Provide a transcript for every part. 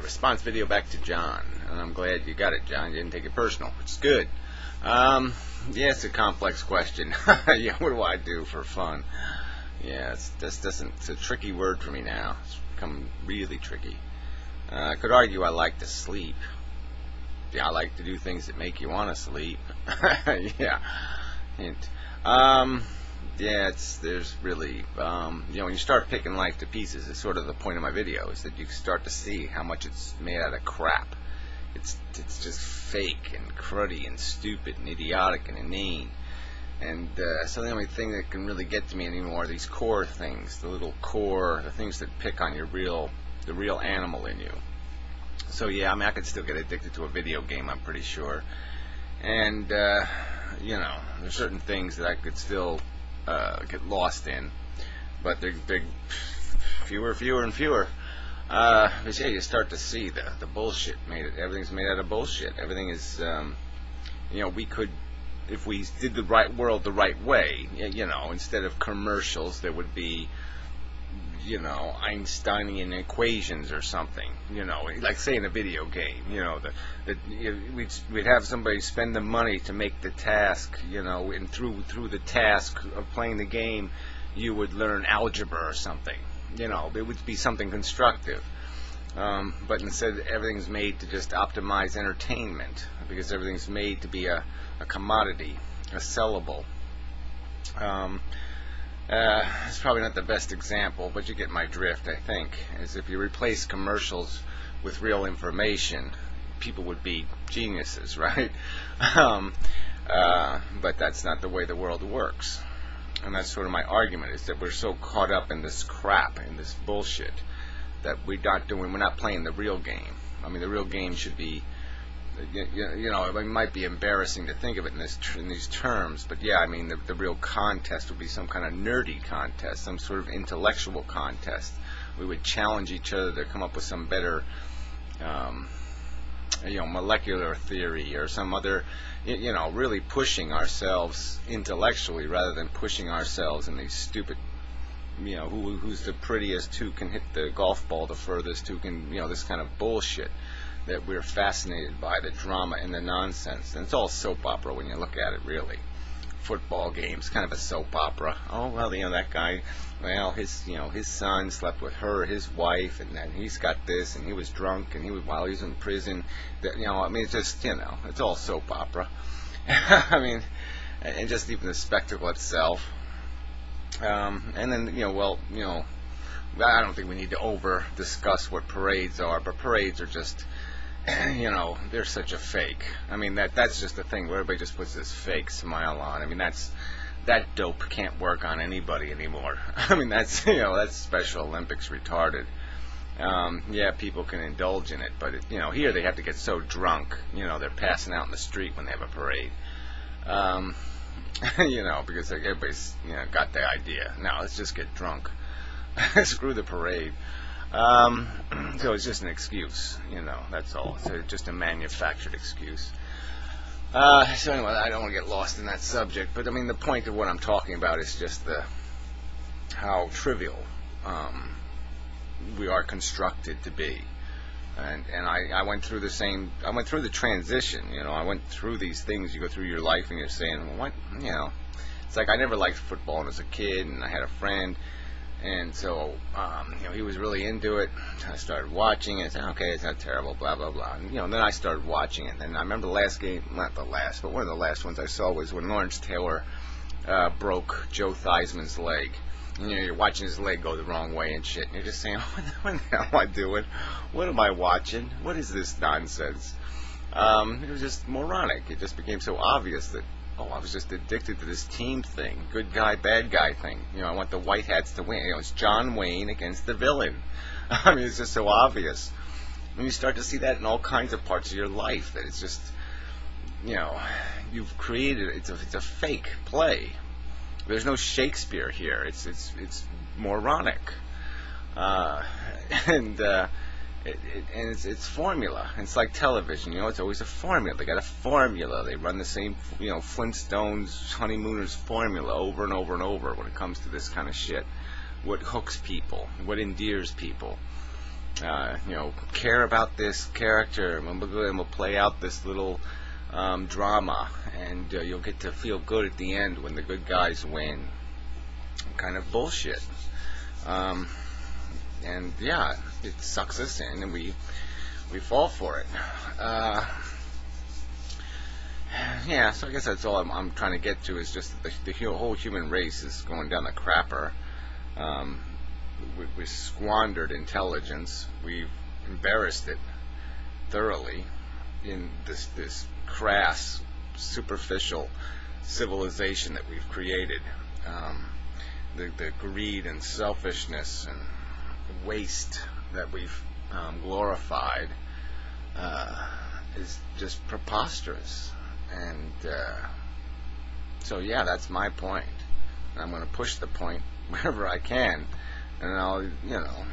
response video back to John, and I'm glad you got it, John. You didn't take it personal, which is good. Yeah, it's a complex question. Yeah, what do I do for fun? Yeah, it's a tricky word for me now. It's become really tricky. I could argue I like to sleep. Yeah, I like to do things that make you want to sleep. Yeah. Hint. Yeah, there's really, when you start picking life to pieces, it's sort of the point of my video, is that you start to see how much it's made out of crap. It's just fake and cruddy and stupid and idiotic and inane. And so the only thing that can really get to me anymore are these core things, the things that pick on the real animal in you. So yeah, I mean, I could still get addicted to a video game, I'm pretty sure. And, there's certain things that I could still get lost in, but they're fewer and fewer. But yeah, you start to see the bullshit everything's made out of bullshit. Everything is, we could, if we did the world the right way, instead of commercials, there would be, Einsteinian equations or something, like say in a video game, we'd have somebody spend the money to make the task, and through the task of playing the game, you would learn algebra or something, it would be something constructive. But instead, everything's made to just optimize entertainment, because everything's made to be a commodity, a sellable. It's probably not the best example, but you get my drift, I think. Is if you replace commercials with real information, people would be geniuses, right? But that's not the way the world works. And that's sort of my argument, is that we're so caught up in this crap, in this bullshit, that we're not playing the real game. I mean, the real game should be, it might be embarrassing to think of it in these terms, but yeah, I mean, the real contest would be some kind of nerdy contest, some sort of intellectual contest. We would challenge each other to come up with some better, molecular theory or some other, really pushing ourselves intellectually rather than pushing ourselves in these stupid, who's the prettiest, who can hit the golf ball the furthest, who can, this kind of bullshit that we're fascinated by, the drama and the nonsense. And it's all soap opera when you look at it, really. Football games, kind of a soap opera. Oh, well, that guy, well, his son slept with his wife, and then he's got this, and he was drunk, and while he was in prison, it's just, it's all soap opera. I mean, and just even the spectacle itself. And then, I don't think we need to over-discuss what parades are, but parades are just, they're such a fake. I mean, that's just the thing where everybody just puts this fake smile on. I mean, that dope can't work on anybody anymore. I mean, that's Special Olympics retarded. Yeah, people can indulge in it, but here they have to get so drunk, they're passing out in the street when they have a parade. Because everybody's, got the idea. Now, let's just get drunk. Screw the parade. So it's just an excuse, that's all. It's just a manufactured excuse. So anyway, I don't want to get lost in that subject, but I mean, the point of what I'm talking about is just how trivial we are constructed to be. And I went through the transition, I went through these things. You go through your life and you're saying, well, what, it's like I never liked football when I was a kid, and I had a friend, and so, he was really into it. I started watching it, and said, okay, it's not terrible, blah, blah, blah. And, then I started watching it, and I remember the last game, not the last, but one of the last ones I saw was when Lawrence Taylor broke Joe Theismann's leg. You're watching his leg go the wrong way and shit, and you're just saying, what the hell am I doing? What am I watching? What is this nonsense? It was just moronic. It just became so obvious that, I was just addicted to this team thing, good guy, bad guy thing. I want the white hats to win. It's John Wayne against the villain. I mean, it's just so obvious. And you start to see that in all kinds of parts of your life, that it's just, you've created, it's a fake play. There's no Shakespeare here. It's moronic, and it's formula. It's like television, it's always a formula. They got a formula. They run the same, Flintstones, Honeymooners formula over and over and over when it comes to this kind of shit. What hooks people? What endears people? care about this character, and we'll play out this little drama, and you'll get to feel good at the end when the good guys win. Kind of bullshit. And yeah, it sucks us in, and we fall for it. Yeah, so I guess that's all I'm trying to get to, is just that the whole human race is going down the crapper. We squandered intelligence. We've embarrassed it thoroughly in this crass, superficial civilization that we've created. The greed and selfishness and waste that we've glorified is just preposterous. And so yeah, that's my point. And I'm going to push the point wherever I can. And I'll,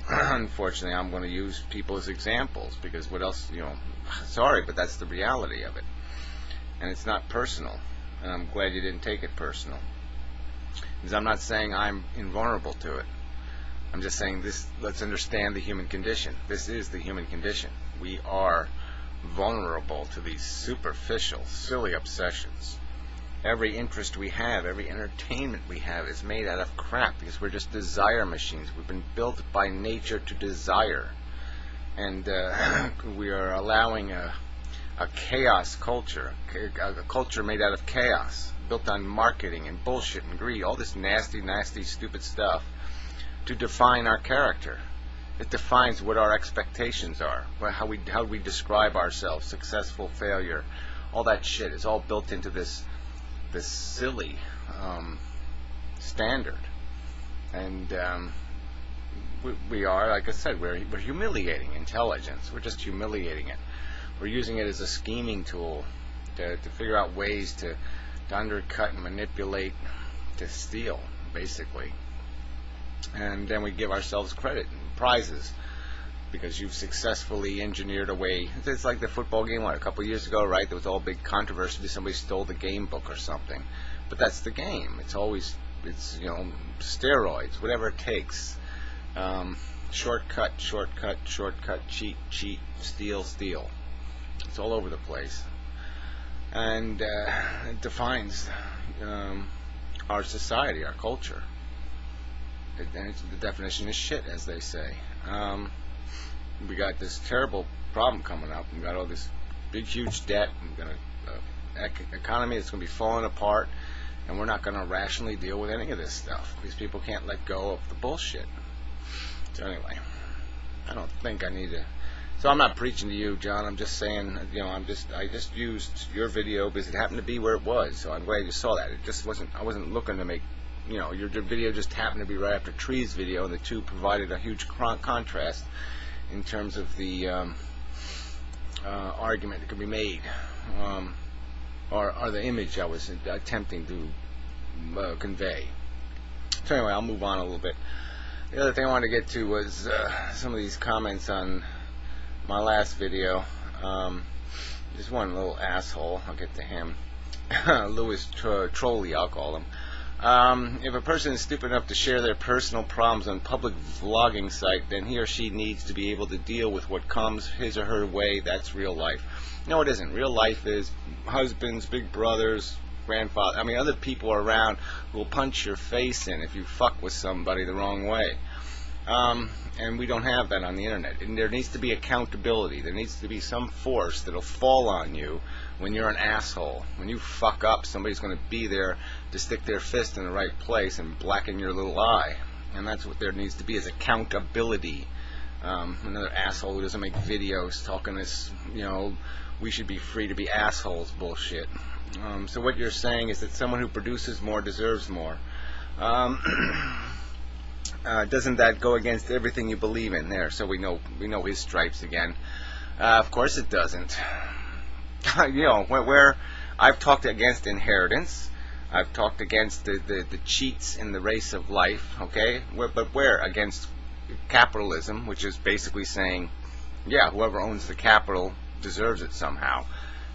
unfortunately, I'm going to use people as examples, because what else, sorry, but that's the reality of it. And it's not personal. And I'm glad you didn't take it personal. Because I'm not saying I'm invulnerable to it. I'm just saying this, let's understand the human condition. This is the human condition. We are vulnerable to these superficial, silly obsessions. Every interest we have, every entertainment we have is made out of crap, because we're just desire machines. We've been built by nature to desire. And we are allowing a chaos culture, a culture made out of chaos, built on marketing and bullshit and greed, all this nasty, nasty, stupid stuff, to define our character. It defines what our expectations are, how we describe ourselves, successful, failure, all that shit is all built into this silly standard. And we are, like I said, we're humiliating intelligence. We're just humiliating it. We're using it as a scheming tool to figure out ways to undercut and manipulate, to steal, basically. And then we give ourselves credit and prizes because you've successfully engineered a way. It's like the football game, a couple of years ago, right? There was all big controversy because somebody stole the game book or something. But that's the game. It's steroids, whatever it takes. Shortcut, cheat, steal. It's all over the place. And it defines our society, our culture. And the definition is shit, as they say. We got this terrible problem coming up. We got all this big, huge debt. We got an economy that's going to be falling apart, and we're not going to rationally deal with any of this stuff. These people can't let go of the bullshit. So anyway, I don't think I need to. So I'm not preaching to you, John. I'm just saying, I just used your video because it happened to be where it was. So I'm glad you saw that. It just wasn't. I wasn't looking to make. Your video just happened to be right after Tree's video, and the two provided a huge contrast in terms of the argument that could be made, or the image I was attempting to convey. So anyway, I'll move on a little bit. The other thing I wanted to get to was some of these comments on my last video. Just one little asshole. I'll get to him. Louis Trolley, I'll call him. If a person is stupid enough to share their personal problems on public vlogging site, then he or she needs to be able to deal with what comes his or her way. That's real life. No, it isn't. Real life is husbands, big brothers, grandfather. Other people around who will punch your face in if you fuck with somebody the wrong way. And we don't have that on the internet. And there needs to be accountability. There needs to be some force that'll fall on you when you're an asshole. When you fuck up, somebody's going to be there to stick their fist in the right place and blacken your little eye. And that's what there needs to be, is accountability. Another asshole who doesn't make videos talking this, we should be free to be assholes bullshit. So what you're saying is that someone who produces more deserves more. Doesn't that go against everything you believe in there? So we know his stripes again. Of course it doesn't. Where I've talked against inheritance, I've talked against the cheats in the race of life, okay? But where? Against capitalism, which is basically saying, yeah, whoever owns the capital deserves it somehow.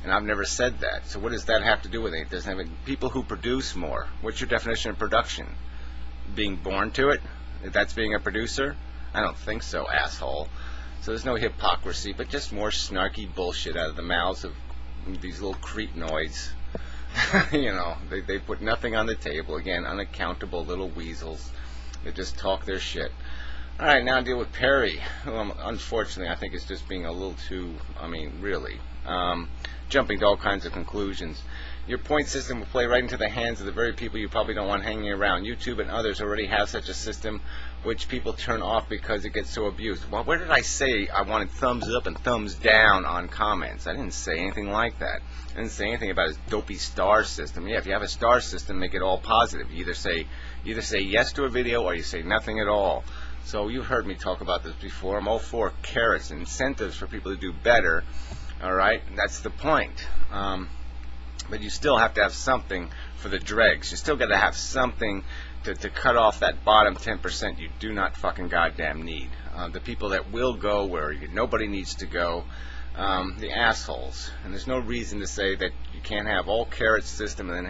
And I've never said that. So what does that have to do with it? It doesn't have people who produce more. What's your definition of production? Being born to it? That's being a producer? I don't think so, asshole. So there's no hypocrisy, but just more snarky bullshit out of the mouths of these little creepnoids. You know, they put nothing on the table. Again, unaccountable little weasels. They just talk their shit. Alright, now deal with Perry, who unfortunately I think is just being a little too, really, jumping to all kinds of conclusions. Your point system will play right into the hands of the very people you probably don't want hanging around. YouTube and others already have such a system which people turn off because it gets so abused. Well, where did I say I wanted thumbs up and thumbs down on comments? I didn't say anything like that. I didn't say anything about his dopey star system. Yeah, if you have a star system, make it all positive. You either say yes to a video or you say nothing at all. So you've heard me talk about this before. I'm all for carrots and incentives for people to do better. All right, that's the point. But you still have to have something for the dregs. You still got to have something to cut off that bottom 10% you do not fucking goddamn need. The people that will go where nobody needs to go, the assholes. And there's no reason to say that you can't have all carrot system and then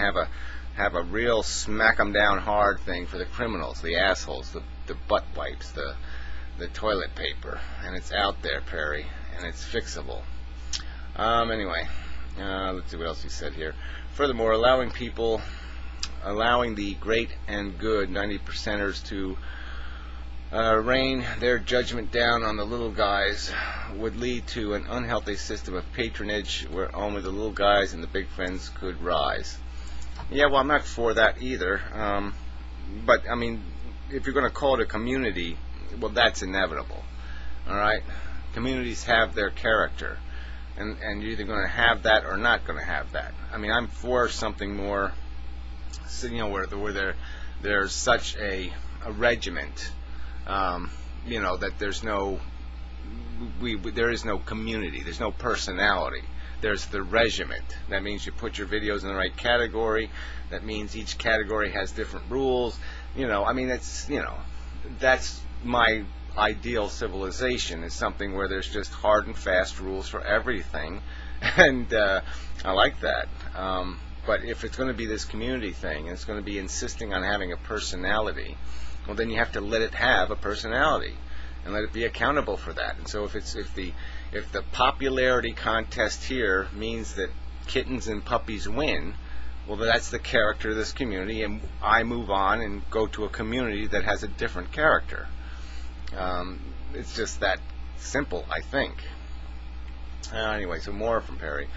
have a real smack 'em down hard thing for the criminals, the assholes, the butt wipes, the toilet paper. And it's out there, Perry, and it's fixable. Anyway. Let's see what else he said here. Furthermore, allowing the great and good 90%ers to rain their judgment down on the little guys would lead to an unhealthy system of patronage where only the little guys and the big friends could rise. Yeah, well, I'm not for that either. But, if you're going to call it a community, well, that's inevitable. All right? Communities have their character. And you're either going to have that or not going to have that. I'm for something more, where there's such a regiment, that there is no community, there's no personality. There's the regiment. That means you put your videos in the right category. That means each category has different rules. That's my ideal civilization, is something where there's just hard and fast rules for everything, and I like that. But if it's going to be this community thing, and it's going to be insisting on having a personality, well, then you have to let it have a personality and let it be accountable for that. And so if the popularity contest here means that kittens and puppies win, well, that's the character of this community, and I move on and go to a community that has a different character. It's just that simple, I think. Anyway, so more from Perry.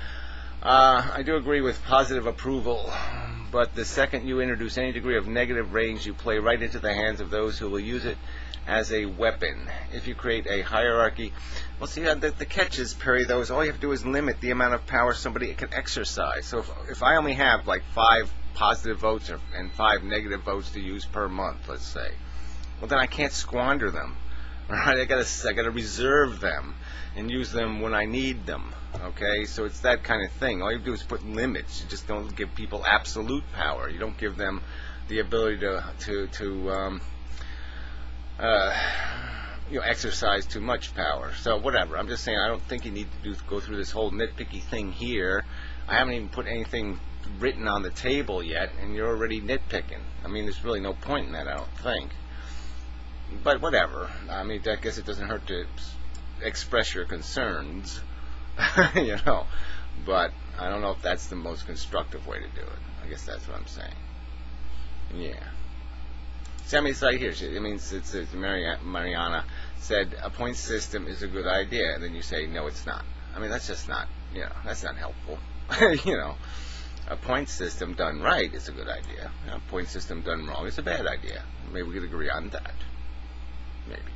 I do agree with positive approval, but the second you introduce any degree of negative range, you play right into the hands of those who will use it as a weapon. If you create a hierarchy, well, see, the catch is, Perry, though, is all you have to do is limit the amount of power somebody can exercise. So if I only have like 5 positive votes and 5 negative votes to use per month, let's say, well, then I can't squander them. All right, I gotta reserve them and use them when I need them. Okay, so it's that kind of thing. All you do is put limits. You just don't give people absolute power. You don't give them the ability to exercise too much power. So whatever. I'm just saying, I don't think you need to go through this whole nitpicky thing here. I haven't even put anything written on the table yet, and you're already nitpicking. There's really no point in that, I don't think. But whatever. I guess it doesn't hurt to express your concerns, But I don't know if that's the most constructive way to do it. I guess that's what I'm saying. Yeah. See, it's right here. It's Mariana said a point system is a good idea, and then you say no, it's not. That's just not. That's not helpful. A point system done right is a good idea. A point system done wrong is a bad idea. Maybe we could agree on that. Maybe.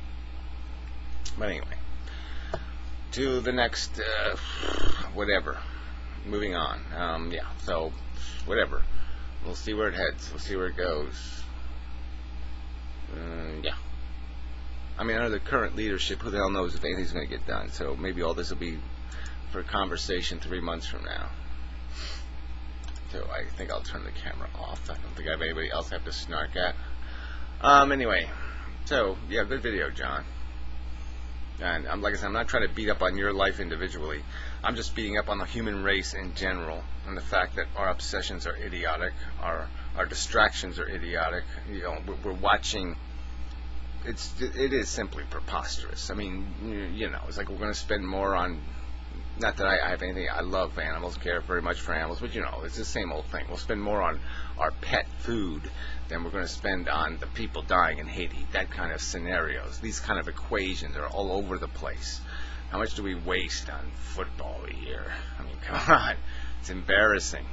But anyway, to the next, whatever. Moving on. So, whatever. We'll see where it heads. We'll see where it goes. Under the current leadership, who the hell knows if anything's going to get done. So maybe all this will be for conversation 3 months from now. So I think I'll turn the camera off. I don't think I have anybody else I have to snark at. Anyway. So, yeah, good video, John. And like I said, I'm not trying to beat up on your life individually. I'm just beating up on the human race in general, and the fact that our obsessions are idiotic, our distractions are idiotic. We're watching it is simply preposterous. I mean, you know, it's like we're going to spend more on. Not that I have anything. I love animals, care very much for animals, but you know, it's the same old thing. We'll spend more on our pet food than we're going to spend on the people dying in Haiti. That kind of scenarios, these kind of equations are all over the place. How much do we waste on football a year? I mean, come on, it's embarrassing.